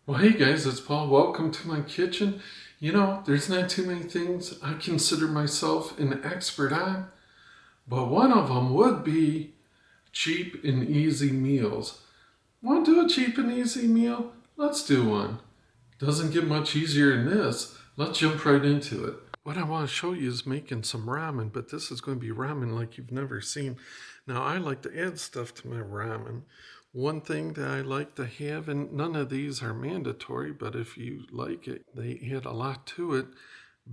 Well, hey guys, it's Paul. Welcome to my kitchen. You know, there's not too many things I consider myself an expert on, but one of them would be cheap and easy meals. Want to do a cheap and easy meal? Let's do one. Doesn't get much easier than this. Let's jump right into it. What I want to show you is making some ramen, but this is going to be ramen like you've never seen. Now, I like to add stuff to my ramen. One thing that I like to have, and none of these are mandatory, but if you like it, they add a lot to it.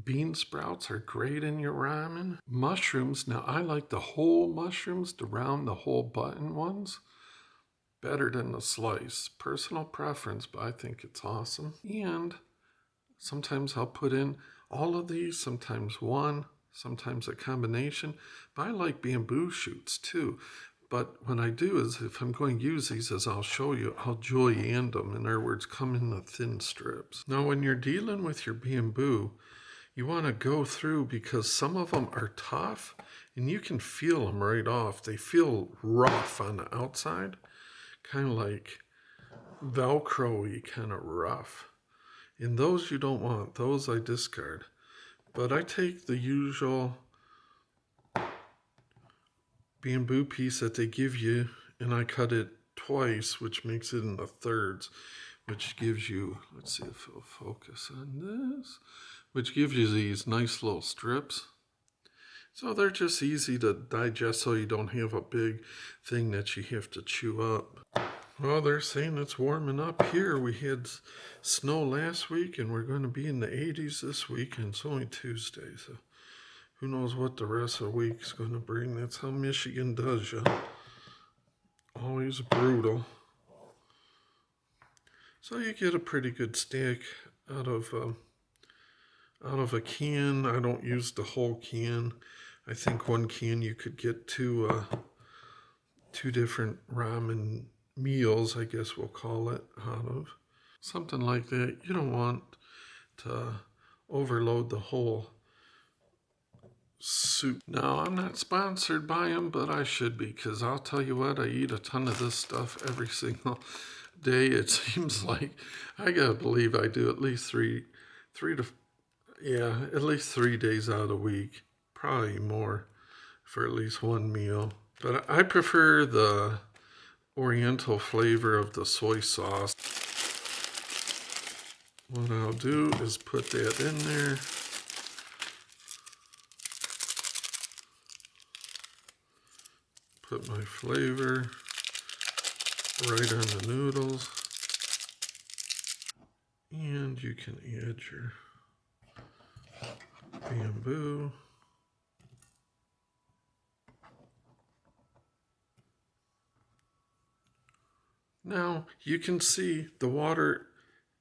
Bean sprouts are great in your ramen. Mushrooms, now I like the whole mushrooms, the round, the whole button ones, better than the slice. Personal preference, but I think it's awesome. And sometimes I'll put in all of these, sometimes one, sometimes a combination. But I like bamboo shoots too. But what I do is, if I'm going to use these, as I'll show you, I'll julienne them. In other words, come in the thin strips. Now, when you're dealing with your bamboo, you want to go through because some of them are tough and you can feel them right off. They feel rough on the outside, kind of like Velcro-y, kind of rough. And those you don't want. Those I discard. But I take the usual bamboo piece that they give you and I cut it twice, which makes it into thirds, which gives you, let's see if it'll focus on this, which gives you these nice little strips. So they're just easy to digest so you don't have a big thing that you have to chew up. Well, they're saying it's warming up here. We had snow last week and we're going to be in the 80s this week, and it's only Tuesday, so who knows what the rest of the week is going to bring. That's how Michigan does you. Always brutal. So you get a pretty good stack out of a can. I don't use the whole can. I think one can you could get two different ramen meals, I guess we'll call it, out of. Something like that. You don't want to overload the whole soup. Now, I'm not sponsored by them, but I should be, because I'll tell you what, I eat a ton of this stuff every single day. It seems like I gotta believe I do at least at least 3 days out of the week, probably more for at least one meal. But I prefer the oriental flavor of the soy sauce. What I'll do is put that in there. Put my flavor right on the noodles. And you can add your bamboo. Now you can see the water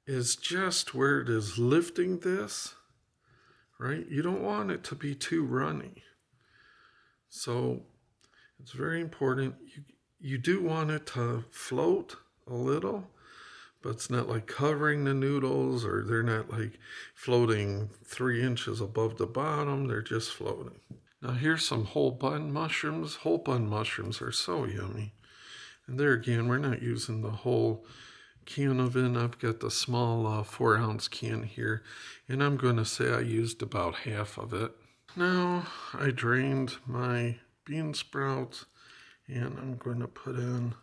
is just where it is lifting this, right? You don't want it to be too runny. So it's very important. You do want it to float a little, but it's not like covering the noodles, or they're not like floating 3 inches above the bottom. They're just floating. Now here's some whole bun mushrooms. Whole bun mushrooms are so yummy. And there again, we're not using the whole can of it. I've got the small 4-ounce can here, and I'm going to say I used about half of it. Now I drained my bean sprouts, and I'm going to put in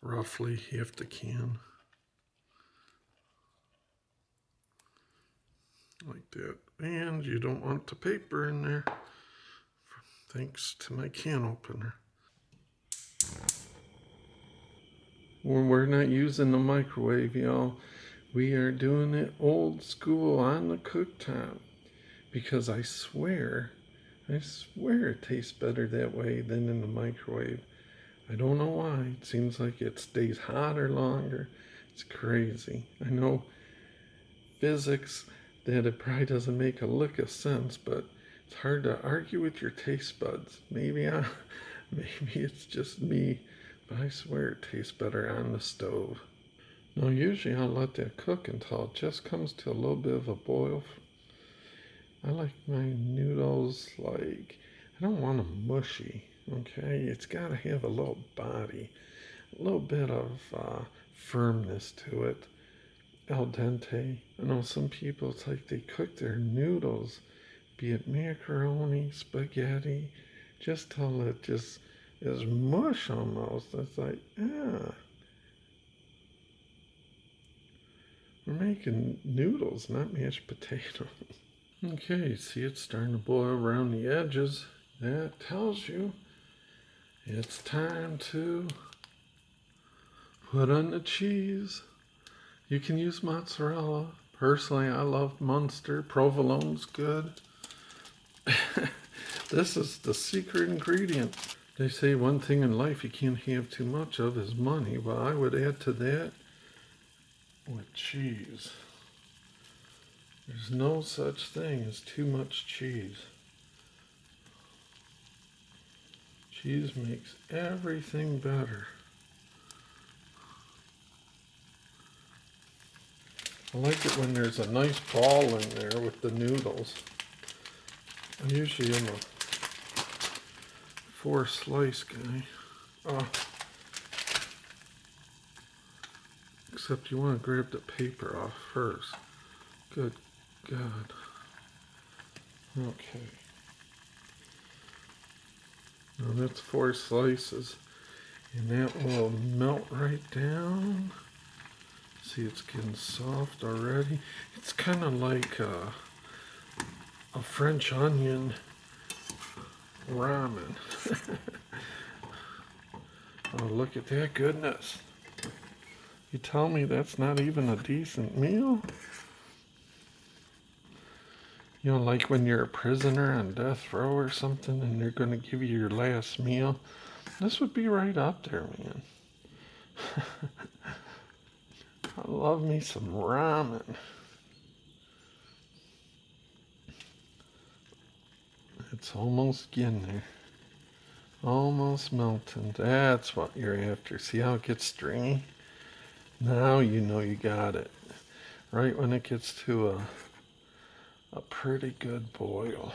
roughly half the can. Like that. And you don't want the paper in there, thanks to my can opener. When we're not using the microwave, y'all, we are doing it old school on the cooktop, because I swear it tastes better that way than in the microwave. I don't know why. It seems like it stays hotter longer. It's crazy. I know physics that it probably doesn't make a lick of sense, but it's hard to argue with your taste buds. Maybe it's just me, but I swear it tastes better on the stove. Now usually I'll let that cook until it just comes to a little bit of a boil. I like my noodles I don't want them mushy, okay? It's got to have a little body, a little bit of firmness to it. al dente. I know some people, it's like they cook their noodles, be it macaroni, spaghetti, just till it just is mush almost. It's like, yeah, we're making noodles, not mashed potatoes. Okay, see it's starting to boil around the edges. That tells you it's time to put on the cheese. You can use mozzarella. Personally, I love Munster. Provolone's good. This is the secret ingredient. They say one thing in life you can't have too much of is money. Well, I would add to that with cheese. There's no such thing as too much cheese. Cheese makes everything better. I like it when there's a nice ball in there with the noodles. I usually am a 4-slice guy. Except you want to grab the paper off first. Good God. Okay. Now that's 4 slices. And that will melt right down. See, it's getting soft already. It's kind of like a French onion ramen. Oh, look at that goodness. You tell me that's not even a decent meal? You know, like when you're a prisoner on death row or something and they're going to give you your last meal. This would be right up there, man. I love me some ramen. It's almost getting there. Almost melting. That's what you're after. See how it gets stringy? Now you know you got it. Right when it gets to a pretty good boil.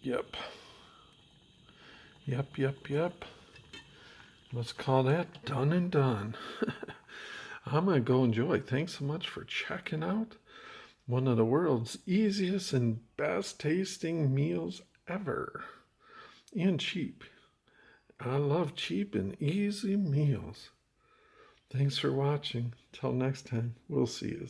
Yep. Yep. Let's call that done and done. I'm going to go enjoy. Thanks so much for checking out one of the world's easiest and best tasting meals ever. And cheap. I love cheap and easy meals. Thanks for watching. Till next time, we'll see you.